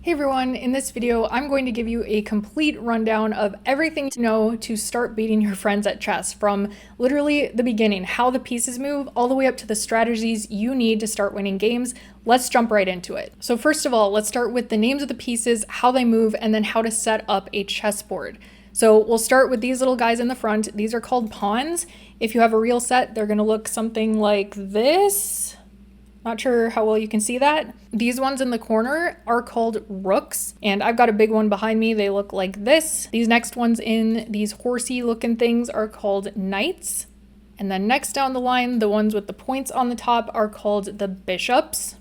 Hey everyone, in this video, I'm going to give you a complete rundown of everything to know to start beating your friends at chess, from literally the beginning, how the pieces move, all the way up to the strategies you need to start winning games. Let's jump right into it. So first of all, let's start with the names of the pieces, how they move, and then how to set up a chessboard. So we'll start with these little guys in the front. These are called pawns. If you have a real set, they're gonna look something like this. Not sure how well you can see that. These ones in the corner are called rooks, and I've got a big one behind me. They look like this. These next ones in these horsey looking things are called knights. And then next down the line, the ones with the points on the top are called the bishops.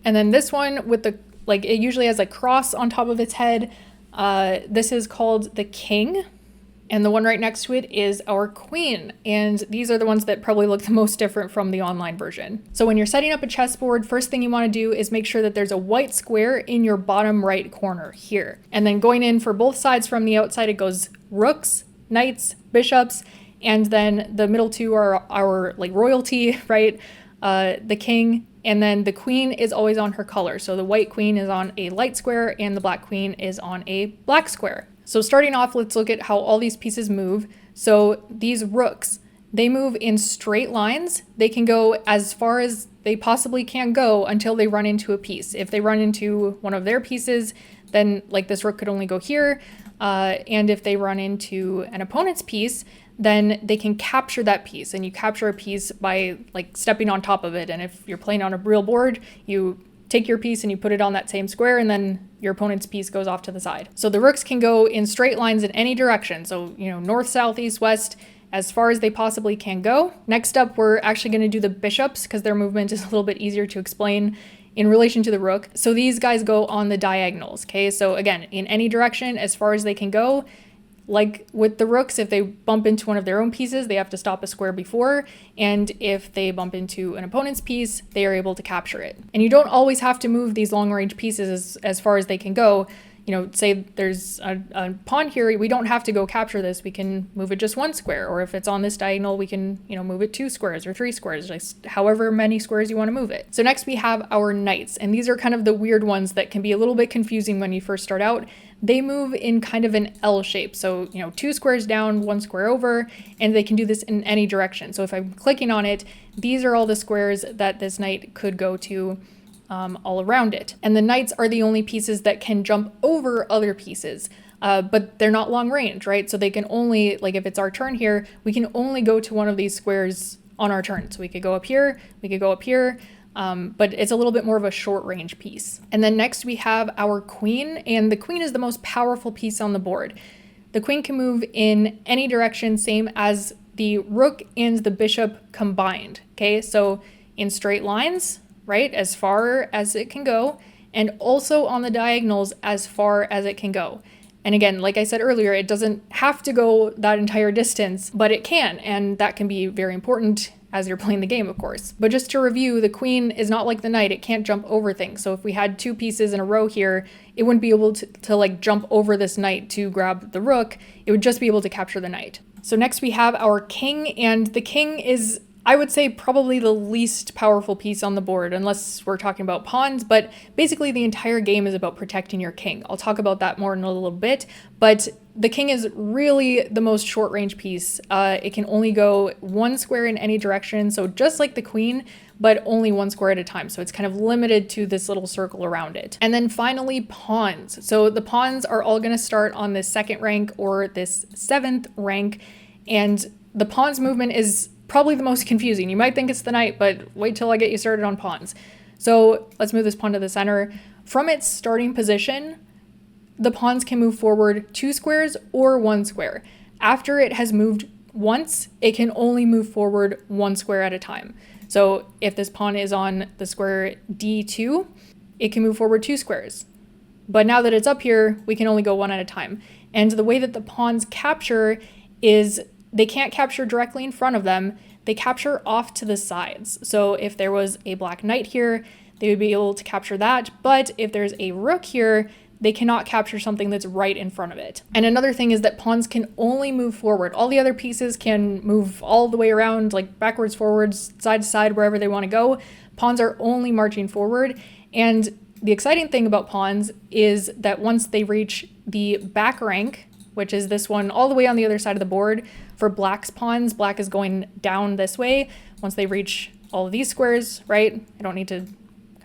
And then this one with the, it usually has a cross on top of its head. This is called the king. And the one right next to it is our queen. And these are the ones that probably look the most different from the online version. So when you're setting up a chessboard, first thing you want to do is make sure that there's a white square in your bottom right corner here. And then going in for both sides from the outside, it goes rooks, knights, bishops, and then the middle two are our royalty, right? The king, and then the queen is always on her color. So the white queen is on a light square and the black queen is on a black square. So starting off, let's look at how all these pieces move. So these rooks, they move in straight lines. They can go as far as they possibly can go until they run into a piece. If they run into one of their pieces, then this rook could only go here. And if they run into an opponent's piece, then they can capture that piece. And you capture a piece by stepping on top of it. And if you're playing on a real board, you take your piece and you put it on that same square, and then your opponent's piece goes off to the side. So the rooks can go in straight lines in any direction. So, north, south, east, west, as far as they possibly can go. Next up, we're actually going to do the bishops because their movement is a little bit easier to explain in relation to the rook. So these guys go on the diagonals, okay? So again, in any direction as far as they can go. Like with the rooks, if they bump into one of their own pieces, they have to stop a square before. And if they bump into an opponent's piece, they are able to capture it. And you don't always have to move these long range pieces as far as they can go. Say there's a pawn here, we don't have to go capture this. We can move it just one square. Or if it's on this diagonal, we can, move it 2 squares or 3 squares, just however many squares you want to move it. So next we have our knights. And these are kind of the weird ones that can be a little bit confusing when you first start out. They move in kind of an L shape. So, 2 squares down, 1 square over, and they can do this in any direction. So if I'm clicking on it, these are all the squares that this knight could go to all around it. And the knights are the only pieces that can jump over other pieces, but they're not long range, right? So they can only, if it's our turn here, we can only go to one of these squares on our turn. So we could go up here, we could go up here, but it's a little bit more of a short range piece. And then next we have our queen, and the queen is the most powerful piece on the board. The queen can move in any direction, same as the rook and the bishop combined, okay? So in straight lines, right, as far as it can go, and also on the diagonals as far as it can go. And again, like I said earlier, it doesn't have to go that entire distance, but it can, and that can be very important as you're playing the game, of course. But just to review, the queen is not like the knight. It can't jump over things. So if we had 2 pieces in a row here, it wouldn't be able to jump over this knight to grab the rook. It would just be able to capture the knight. So next we have our king, and the king is, I would say, probably the least powerful piece on the board, unless we're talking about pawns, but basically the entire game is about protecting your king. I'll talk about that more in a little bit, but the king is really the most short range piece. It can only go 1 square in any direction, so just like the queen, but only 1 square at a time. So it's kind of limited to this little circle around it. And then finally, pawns. So the pawns are all gonna start on this 2nd rank or this 7th rank, and the pawns movement is probably the most confusing. You might think it's the knight, but wait till I get you started on pawns. So let's move this pawn to the center. From its starting position, the pawns can move forward 2 squares or 1 square. After it has moved once, it can only move forward 1 square at a time. So if this pawn is on the square D2, it can move forward 2 squares. But now that it's up here, we can only go 1 at a time. And the way that the pawns capture is they can't capture directly in front of them. They capture off to the sides. So if there was a black knight here, they would be able to capture that. But if there's a rook here, they cannot capture something that's right in front of it. And another thing is that pawns can only move forward. All the other pieces can move all the way around, backwards, forwards, side to side, wherever they want to go. Pawns are only marching forward. And the exciting thing about pawns is that once they reach the back rank, which is this one all the way on the other side of the board, for black's pawns, black is going down this way. Once they reach all of these squares, right? I don't need to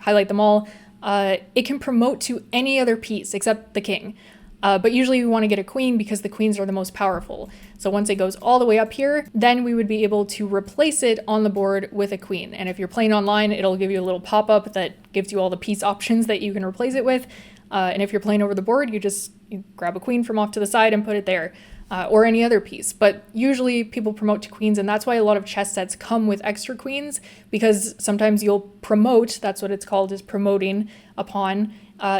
highlight them all. It can promote to any other piece except the king. But usually we want to get a queen because the queens are the most powerful. So once it goes all the way up here, then we would be able to replace it on the board with a queen. And if you're playing online, it'll give you a little pop-up that gives you all the piece options that you can replace it with. And if you're playing over the board, you grab a queen from off to the side and put it there. Or any other piece. But usually people promote to queens, and that's why a lot of chess sets come with extra queens, because sometimes you'll promote, that's what it's called, is promoting a pawn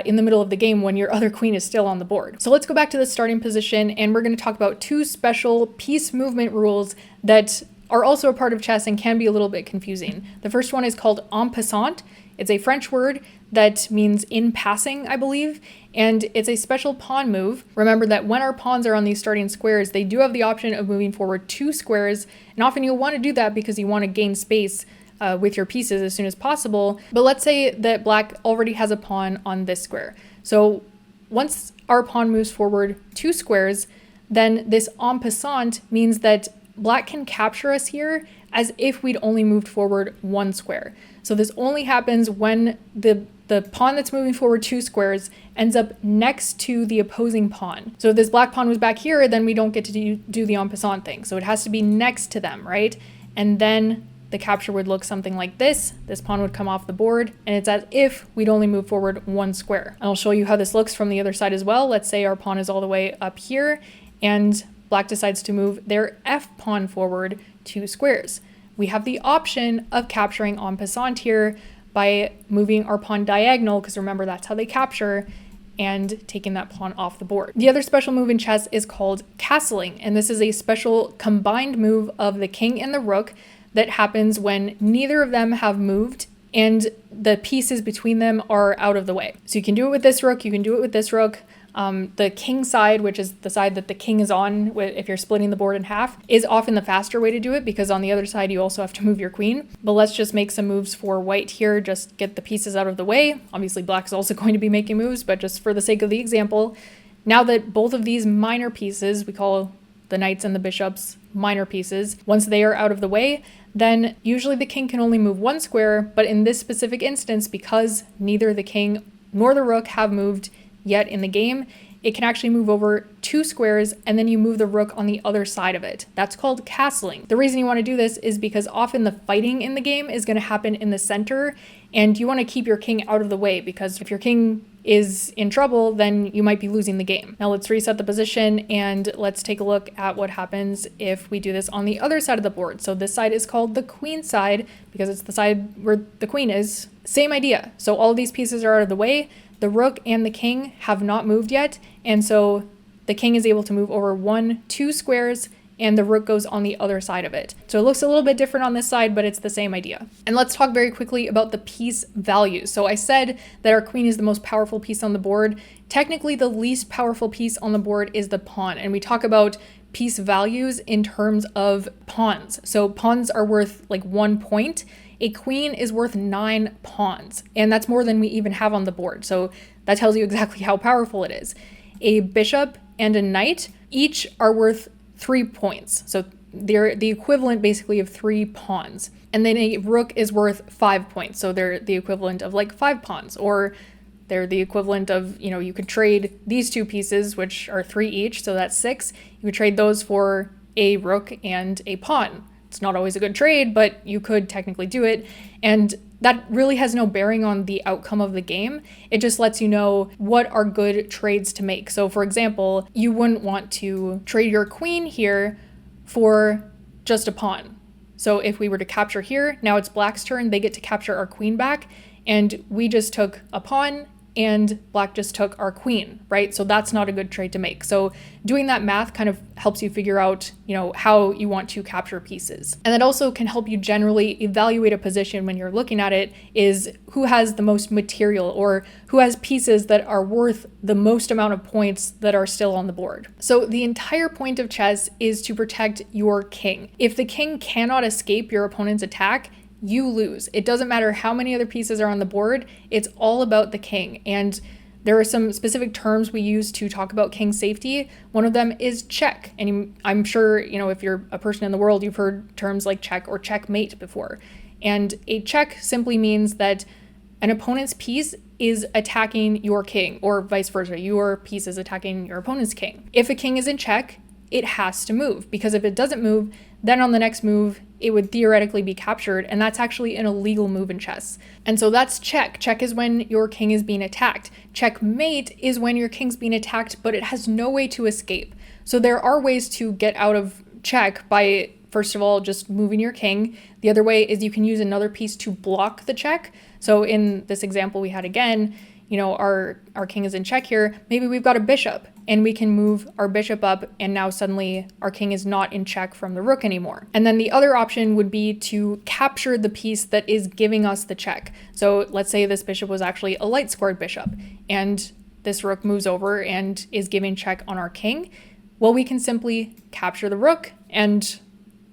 in the middle of the game when your other queen is still on the board. So let's go back to the starting position, and we're going to talk about two special piece movement rules that are also a part of chess and can be a little bit confusing. The first one is called en passant. It's a French word that means in passing, I believe, and it's a special pawn move. Remember that when our pawns are on these starting squares, they do have the option of moving forward 2 squares, and often you'll want to do that because you want to gain space with your pieces as soon as possible. But let's say that black already has a pawn on this square. So once our pawn moves forward 2 squares, then this en passant means that black can capture us here as if we'd only moved forward 1 square. So this only happens when the pawn that's moving forward 2 squares ends up next to the opposing pawn. So if this black pawn was back here, then we don't get to do the en passant thing. So it has to be next to them, right? And then the capture would look something like this. This pawn would come off the board, and it's as if we'd only move forward 1 square. And I'll show you how this looks from the other side as well. Let's say our pawn is all the way up here, and black decides to move their f pawn forward 2 squares. We have the option of capturing en passant here by moving our pawn diagonal, because remember that's how they capture, and taking that pawn off the board. The other special move in chess is called castling, and this is a special combined move of the king and the rook that happens when neither of them have moved and the pieces between them are out of the way. So you can do it with this rook, you can do it with this rook. The king side, which is the side that the king is on, if you're splitting the board in half, is often the faster way to do it because on the other side you also have to move your queen. But let's just make some moves for white here, just get the pieces out of the way. Obviously black is also going to be making moves, but just for the sake of the example, now that both of these minor pieces, we call the knights and the bishops minor pieces, once they are out of the way, then usually the king can only move 1 square, but in this specific instance, because neither the king nor the rook have moved yet in the game, it can actually move over 2 squares and then you move the rook on the other side of it. That's called castling. The reason you want to do this is because often the fighting in the game is going to happen in the center, and you want to keep your king out of the way because if your king is in trouble, then you might be losing the game. Now let's reset the position and let's take a look at what happens if we do this on the other side of the board. So this side is called the queen side because it's the side where the queen is. Same idea. So all of these pieces are out of the way. The rook and the king have not moved yet, and so the king is able to move over 2 squares, and the rook goes on the other side of it. So it looks a little bit different on this side, but it's the same idea. And let's talk very quickly about the piece values. So I said that our queen is the most powerful piece on the board. Technically, the least powerful piece on the board is the pawn, and we talk about piece values in terms of pawns. So pawns are worth like 1 point. A queen is worth 9 pawns, and that's more than we even have on the board. So that tells you exactly how powerful it is. A bishop and a knight each are worth 3 points. So they're the equivalent basically of 3 pawns. And then a rook is worth 5 points. So they're the equivalent of like 5 pawns, or they're the equivalent of, you could trade these 2 pieces, which are 3 each. So that's 6. You could trade those for a rook and a pawn. It's not always a good trade, but you could technically do it. And that really has no bearing on the outcome of the game. It just lets you know what are good trades to make. So for example, you wouldn't want to trade your queen here for just a pawn. So if we were to capture here, now it's black's turn, they get to capture our queen back, and we just took a pawn and black just took our queen, right? So that's not a good trade to make. So doing that math kind of helps you figure out, how you want to capture pieces. And that also can help you generally evaluate a position when you're looking at it, is who has the most material or who has pieces that are worth the most amount of points that are still on the board. So the entire point of chess is to protect your king. If the king cannot escape your opponent's attack, you lose. It doesn't matter how many other pieces are on the board, it's all about the king. And there are some specific terms we use to talk about king safety. One of them is check. And I'm sure, if you're a person in the world, you've heard terms like check or checkmate before. And a check simply means that an opponent's piece is attacking your king, or vice versa. Your piece is attacking your opponent's king. If a king is in check, it has to move, because if it doesn't move, then on the next move, it would theoretically be captured, and that's actually an illegal move in chess. And so that's check. Check is when your king is being attacked. Checkmate is when your king's being attacked, but it has no way to escape. So there are ways to get out of check by, first of all, just moving your king. The other way is you can use another piece to block the check. So in this example we had again, our king is in check here. Maybe we've got a bishop, and we can move our bishop up, and now suddenly our king is not in check from the rook anymore. And then the other option would be to capture the piece that is giving us the check. So let's say this bishop was actually a light squared bishop, and this rook moves over and is giving check on our king. Well, we can simply capture the rook, and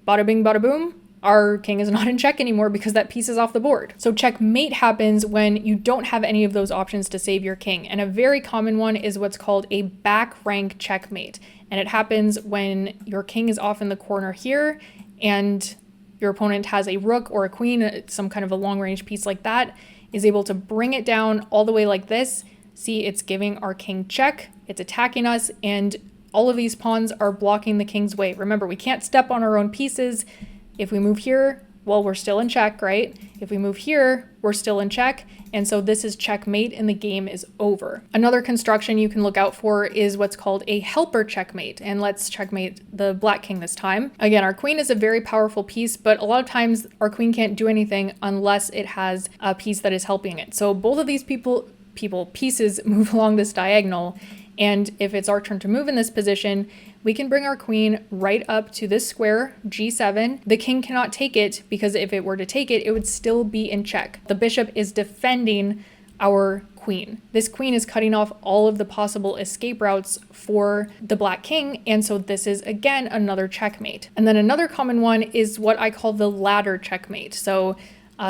bada bing, bada boom, our king is not in check anymore because that piece is off the board. So checkmate happens when you don't have any of those options to save your king. And a very common one is what's called a back rank checkmate. And it happens when your king is off in the corner here and your opponent has a rook or a queen, some kind of a long range piece like that, is able to bring it down all the way like this. See, it's giving our king check, it's attacking us, and all of these pawns are blocking the king's way. Remember, we can't step on our own pieces. If we move here, well, we're still in check, right? If we move here, we're still in check. And so this is checkmate and the game is over. Another construction you can look out for is what's called a helper checkmate. And let's checkmate the black king this time. Again, our queen is a very powerful piece, but a lot of times our queen can't do anything unless it has a piece that is helping it. So both of these pieces move along this diagonal. And if it's our turn to move in this position, we can bring our queen right up to this square, G7. The king cannot take it, because if it were to take it, it would still be in check. The bishop is defending our queen. This queen is cutting off all of the possible escape routes for the black king, and so this is, again, another checkmate. And then another common one is what I call the ladder checkmate. So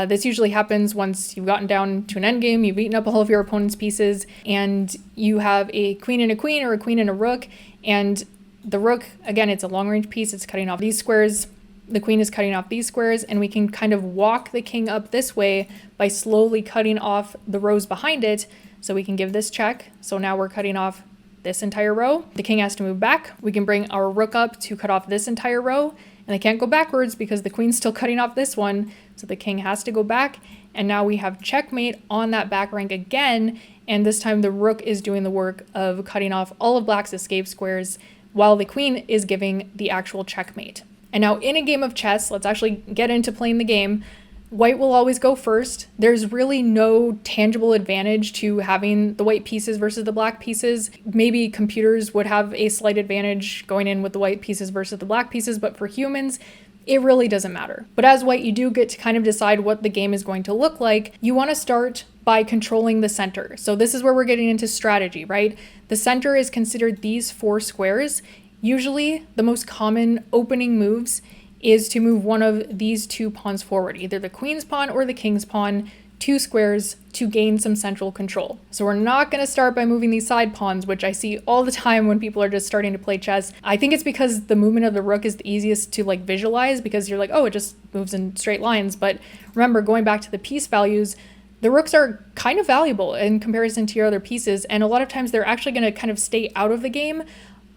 this usually happens once you've gotten down to an endgame, you've eaten up all of your opponent's pieces, and you have a queen and a queen, or a queen and a rook, and the rook, again, it's a long-range piece, it's cutting off these squares, the queen is cutting off these squares, and we can kind of walk the king up this way by slowly cutting off the rows behind it, so we can give this check. So now we're cutting off this entire row. The king has to move back. We can bring our rook up to cut off this entire row, and they can't go backwards because the queen's still cutting off this one, so the king has to go back, and now we have checkmate on that back rank again, and this time the rook is doing the work of cutting off all of black's escape squares, while the queen is giving the actual checkmate. And now in a game of chess, let's actually get into playing the game. White will always go first. There's really no tangible advantage to having the white pieces versus the black pieces. Maybe computers would have a slight advantage going in with the white pieces versus the black pieces, but for humans, it really doesn't matter. But as white, you do get to kind of decide what the game is going to look like. You want to start by controlling the center. So this is where we're getting into strategy, right? The center is considered these 4 squares. Usually the most common opening moves is to move one of these 2 pawns forward, either the queen's pawn or the king's pawn, 2 squares to gain some central control. So we're not going to start by moving these side pawns, which I see all the time when people are just starting to play chess. I think it's because the movement of the rook is the easiest to visualize, because you're like, oh, it just moves in straight lines. But remember, going back to the piece values, the rooks are kind of valuable in comparison to your other pieces, and a lot of times they're actually going to kind of stay out of the game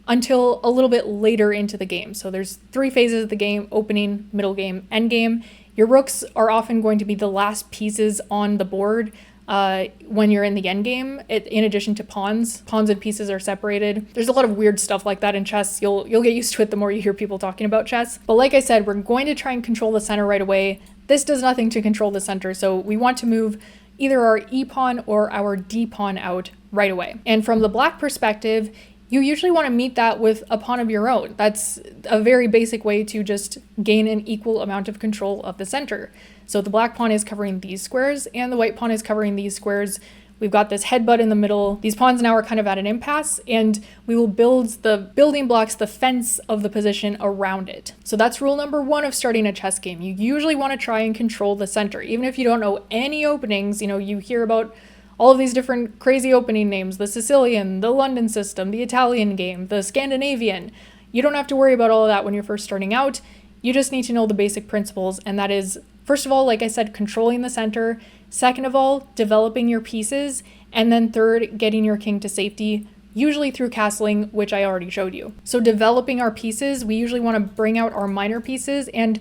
until a little bit later into the game. So there's 3 phases of the game: opening, middle game, end game. Your rooks are often going to be the last pieces on the board when you're in the end game, in addition to pawns. Pawns and pieces are separated. There's a lot of weird stuff like that in chess. You'll get used to it the more you hear people talking about chess. But like I said, we're going to try and control the center right away. This does nothing to control the center, so we want to move either our E pawn or our D pawn out right away. And from the black perspective, you usually want to meet that with a pawn of your own. That's a very basic way to just gain an equal amount of control of the center. So the black pawn is covering these squares and the white pawn is covering these squares. We've got this headbutt in the middle. These pawns now are kind of at an impasse, and we will build the building blocks, the fence of the position around it. So that's rule number 1 of starting a chess game. You usually want to try and control the center. Even if you don't know any openings, you hear about all of these different crazy opening names, the Sicilian, the London system, the Italian game, the Scandinavian. You don't have to worry about all of that when you're first starting out. You just need to know the basic principles, and that is, first of all, like I said, controlling the center. Second of all, developing your pieces. And then third, getting your king to safety, usually through castling, which I already showed you. So developing our pieces, we usually want to bring out our minor pieces, and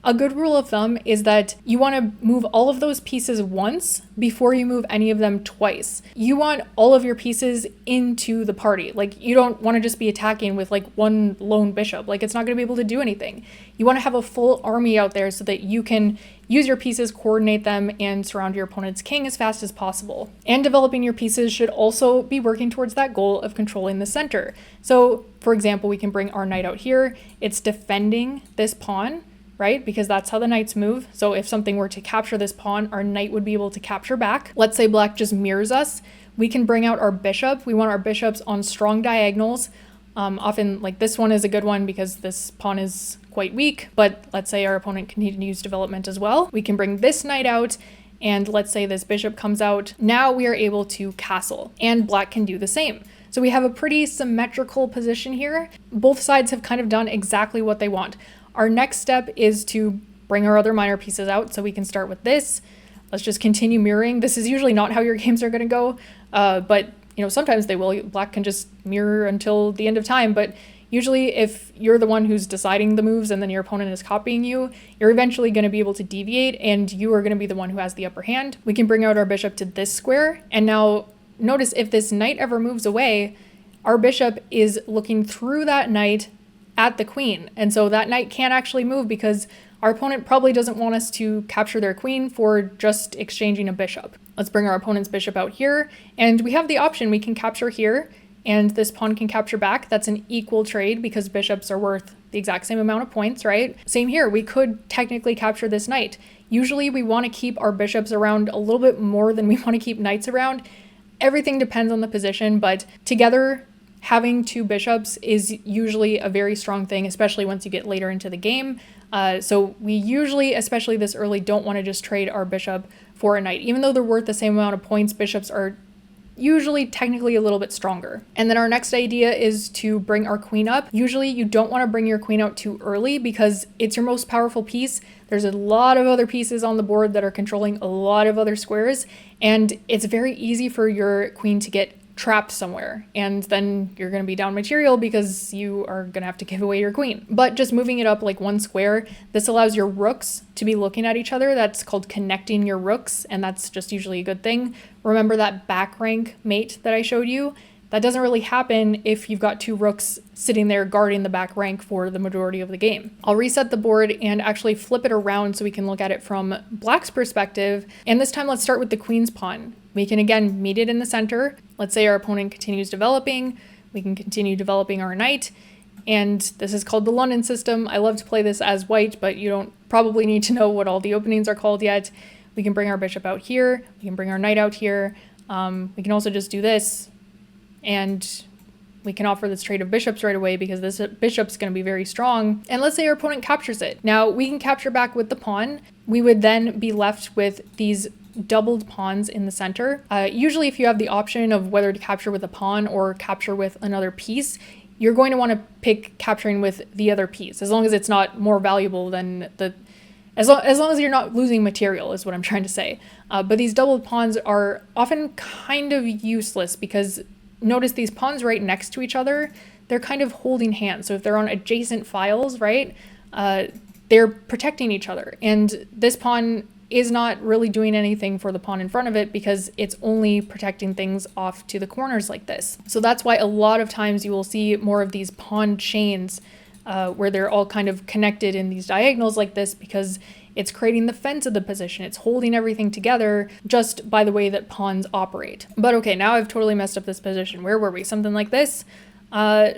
a good rule of thumb is that you want to move all of those pieces once before you move any of them twice. You want all of your pieces into the party. Like, you don't want to just be attacking with like one lone bishop. Like, it's not going to be able to do anything. You want to have a full army out there so that you can use your pieces, coordinate them, and surround your opponent's king as fast as possible. And developing your pieces should also be working towards that goal of controlling the center. So, for example, we can bring our knight out here. It's defending this pawn, right? Because that's how the knights move. So if something were to capture this pawn, our knight would be able to capture back. Let's say black just mirrors us. We can bring out our bishop. We want our bishops on strong diagonals. Often, like, this one is a good one because this pawn is quite weak, but let's say our opponent continues development as well. We can bring this knight out, and let's say this bishop comes out. Now we are able to castle, and black can do the same. So we have a pretty symmetrical position here. Both sides have kind of done exactly what they want. Our next step is to bring our other minor pieces out. So we can start with this. Let's just continue mirroring. This is usually not how your games are going to go, but sometimes they will. Black can just mirror until the end of time, but usually if you're the one who's deciding the moves and then your opponent is copying you, you're eventually going to be able to deviate and you are going to be the one who has the upper hand. We can bring out our bishop to this square, and now notice if this knight ever moves away, our bishop is looking through that knight at the queen. And so that knight can't actually move because our opponent probably doesn't want us to capture their queen for just exchanging a bishop. Let's bring our opponent's bishop out here, and we have the option. We can capture here, and this pawn can capture back. That's an equal trade because bishops are worth the exact same amount of points, right? Same here. We could technically capture this knight. Usually we want to keep our bishops around a little bit more than we want to keep knights around. Everything depends on the position, but together, having two bishops is usually a very strong thing, especially once you get later into the game. So we usually, especially this early, don't want to just trade our bishop for a knight. Even though they're worth the same amount of points, bishops are usually technically a little bit stronger. And then our next idea is to bring our queen up. Usually you don't want to bring your queen out too early because it's your most powerful piece. There's a lot of other pieces on the board that are controlling a lot of other squares, and it's very easy for your queen to get trapped somewhere, and then you're going to be down material because you are going to have to give away your queen. But just moving it up like one square, this allows your rooks to be looking at each other. That's called connecting your rooks, and that's just usually a good thing. Remember that back rank mate that I showed you? That doesn't really happen if you've got two rooks sitting there guarding the back rank for the majority of the game. I'll reset the board and actually flip it around so we can look at it from black's perspective. And this time let's start with the queen's pawn. We can again meet it in the center. Let's say our opponent continues developing. We can continue developing our knight. And this is called the London system. I love to play this as white, but you don't probably need to know what all the openings are called yet. We can bring our bishop out here. We can bring our knight out here. We can also just do this. And we can offer this trade of bishops right away because this bishop's going to be very strong. And let's say our opponent captures it. Now we can capture back with the pawn. We would then be left with these doubled pawns in the center. Usually if you have the option of whether to capture with a pawn or capture with another piece, you're going to want to pick capturing with the other piece, as long as it's not more valuable than the... As long as you're not losing material is what I'm trying to say. But these doubled pawns are often kind of useless because notice these pawns right next to each other, they're kind of holding hands. So if they're on adjacent files, right, they're protecting each other. And this pawn is not really doing anything for the pawn in front of it because it's only protecting things off to the corners like this. So that's why a lot of times you will see more of these pawn chains where they're all kind of connected in these diagonals like this because it's creating the fence of the position. It's holding everything together just by the way that pawns operate. But okay, now I've totally messed up this position. Where were we? Something like this?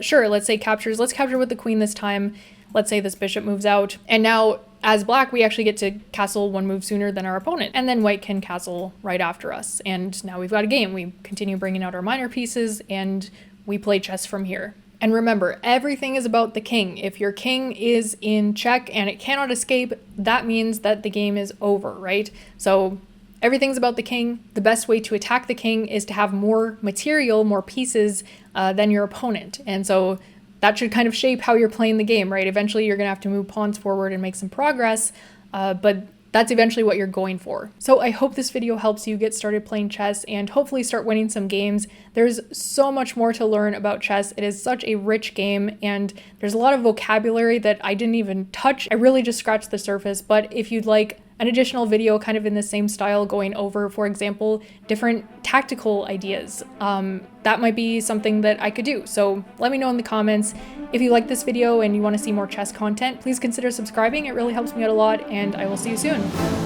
Sure, let's say captures. Let's capture with the queen this time. let's say this bishop moves out, and now as black, we actually get to castle one move sooner than our opponent, and then white can castle right after us. And now we've got a game. We continue bringing out our minor pieces, and we play chess from here. And remember, everything is about the king. If your king is in check and it cannot escape, that means that the game is over, right? So everything's about the king. The best way to attack the king is to have more material, more pieces than your opponent. And so that should kind of shape how you're playing the game, right? Eventually you're gonna have to move pawns forward and make some progress, but that's eventually what you're going for. So I hope this video helps you get started playing chess and hopefully start winning some games. There's so much more to learn about chess. It is such a rich game, and there's a lot of vocabulary that I didn't even touch. I really just scratched the surface, but if you'd like an additional video kind of in the same style going over, for example, different tactical ideas, that might be something that I could do. So let me know in the comments. If you like this video and you want to see more chess content, please consider subscribing. It really helps me out a lot, and I will see you soon.